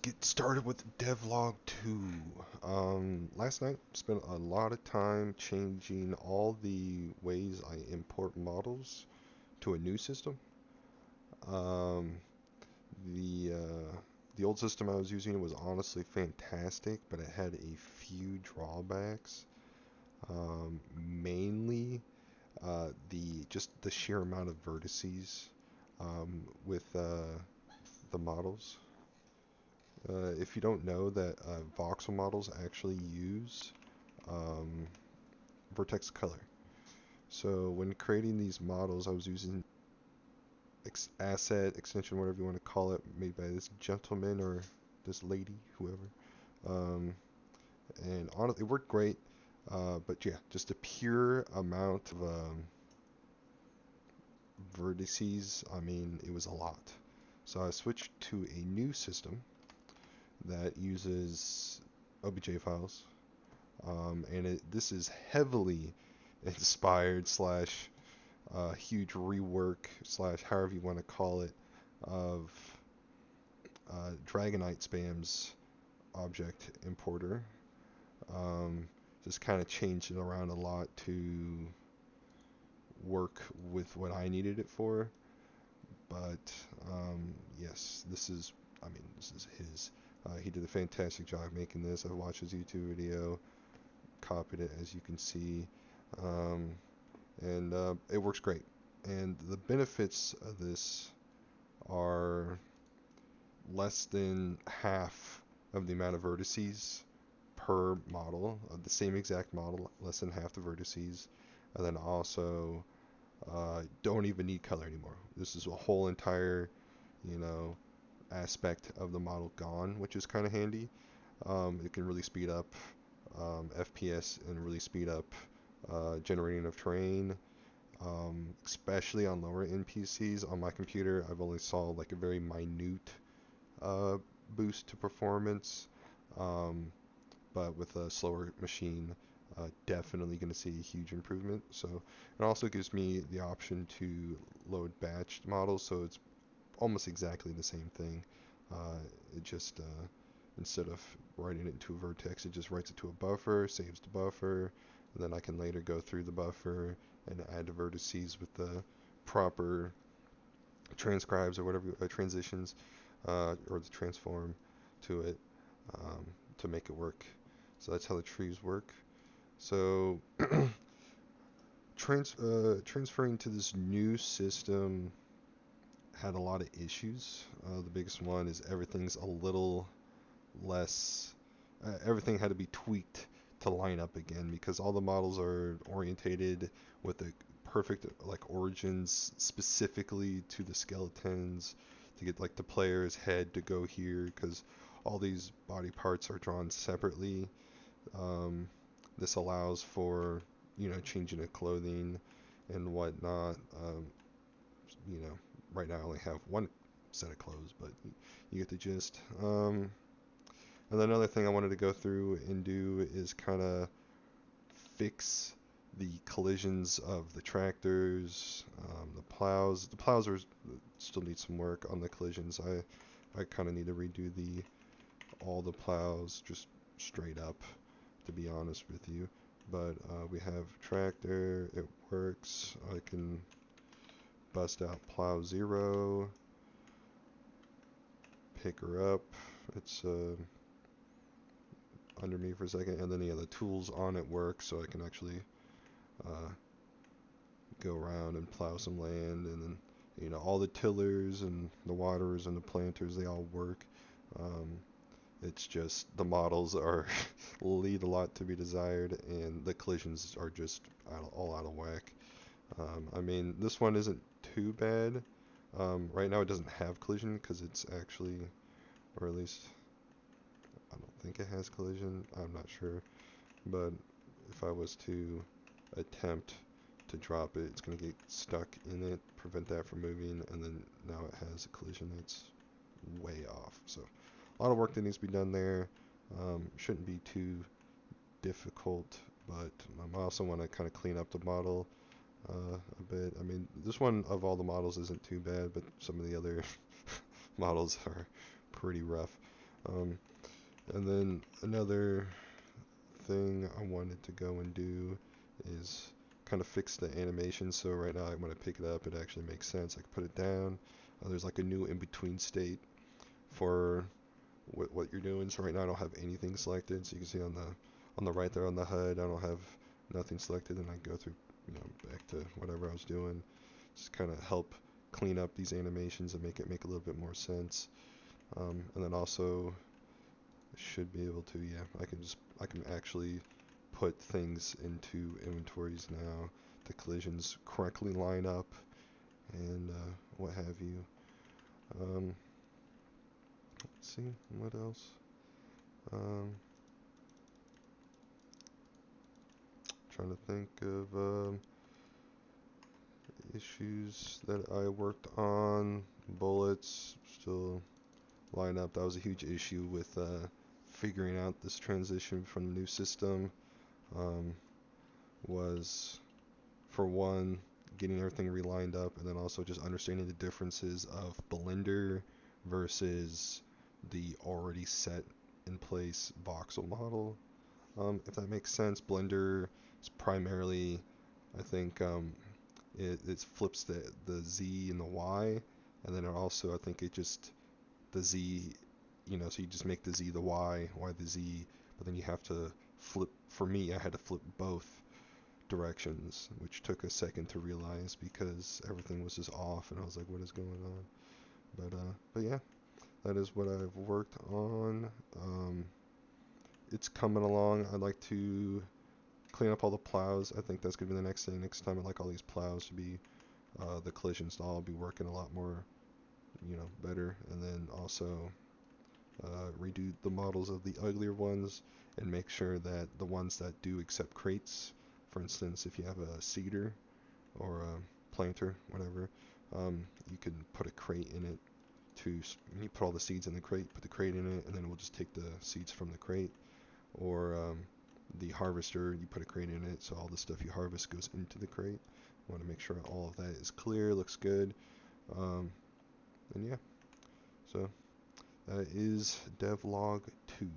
get started with Devlog 2. Last night spent a lot of time changing all the ways I import models to a new system. Um, the old system I was using was honestly fantastic, but it had a few drawbacks. Mainly the just the sheer amount of vertices with the models. If you don't know that voxel models actually use um, vertex color. So when creating these models, I was using asset extension, whatever you want to call it, made by this gentleman or this lady, whoever. Um, and honestly, it worked great. But yeah, just a pure amount of vertices. I mean, it was a lot. So I switched to a new system that uses OBJ files. This is heavily inspired slash huge rework slash however you want to call it of DragoniteSpam's object importer. Um, just kind of changed it around a lot to work with what I needed it for. But yes, this is his. He did a fantastic job making this. I watched his YouTube video, copied it as you can see. Um, and it works great. And the benefits of this are less than half of the amount of vertices per model, of the same exact model, less than half the vertices, and then also don't even need color anymore. This is a whole entire, you know, aspect of the model gone, which is kind of handy. It can really speed up FPS and really speed up generating of terrain, especially on lower end PCs. On my computer, I've only saw like a very minute uh, boost to performance, um, but with a slower machine, definitely going to see a huge improvement. So it also gives me the option to load batched models, so it's almost exactly the same thing. It just instead of writing it into a vertex, it just writes it to a buffer, saves the buffer, and then I can later go through the buffer and add the vertices with the proper transcribes or whatever transitions or the transform to it um, to make it work. So that's how the trees work. So transferring to this new system had a lot of issues. The biggest one is everything's a little less. Everything had to be tweaked to line up again because all the models are orientated with the perfect like origins specifically to the skeletons to get like the player's head to go here because all these body parts are drawn separately. Um, this allows for changing of clothing and whatnot. You know, right now I only have one set of clothes, but you get the gist. And then another thing I wanted to go through and do is kind of fix the collisions of the tractors, the plows. The plows are still need some work on the collisions. I kind of need to redo the all the plows just straight up, to be honest with you. But we have tractor. It works. I can bust out plow 0, pick her up. It's under me for a second, and then the tools on it work, so I can actually uh, go around and plow some land, and then all the tillers and the waterers and the planters, they all work. Um, it's just the models are leave a lot to be desired, and the collisions are just all out of whack. I mean, this one isn't too bad. Right now it doesn't have collision because it's actually, or at least I don't think it has collision. I'm not sure. But if I was to attempt to drop it, it's going to get stuck in it, prevent that from moving, and then now it has a collision that's way off. So a lot of work that needs to be done there. Shouldn't be too difficult, but I also want to kind of clean up the model a bit. I mean, this one of all the models isn't too bad, but some of the other models are pretty rough. Um, and then another thing I wanted to go and do is kind of fix the animation. So right now when I pick it up, it actually makes sense. I can put it down. There's like a new in-between state for what you're doing. So right now I don't have anything selected. So you can see on the right there on the HUD, I don't have nothing selected, and I go through, back to whatever I was doing. Just kind of help clean up these animations and make it make a little bit more sense. And then also should be able to, yeah, I can actually put things into inventories now. The collisions correctly line up and what have you. Let's see what else. Um, Trying to think of issues that I worked on. Bullets still line up. That was a huge issue with figuring out this transition from the new system. Was for one, getting everything relined up, and then also just understanding the differences of Blender versus the already set in place voxel model. If that makes sense, Blender is primarily, I think, it flips the Z and the Y, and then it also, I think it just, the Z, so you just make the Z the Y the Z, but then you have to flip, for me, I had to flip both directions, which took a second to realize because everything was just off, and I was like, what is going on? But yeah, that is what I've worked on. It's coming along. I'd like to clean up all the plows. I think that's gonna be the next thing. Next time, I'd like all these plows to be the collisions to all be working a lot more, better, and then also redo the models of the uglier ones and make sure that the ones that do accept crates, for instance, if you have a seeder or a planter, whatever, you can put a crate in it you put all the seeds in the crate, put the crate in it, and then we'll just take the seeds from the crate. Or the harvester, you put a crate in it, so all the stuff you harvest goes into the crate. I want to make sure all of that is clear, looks good. Um, and yeah, so that is Devlog 2.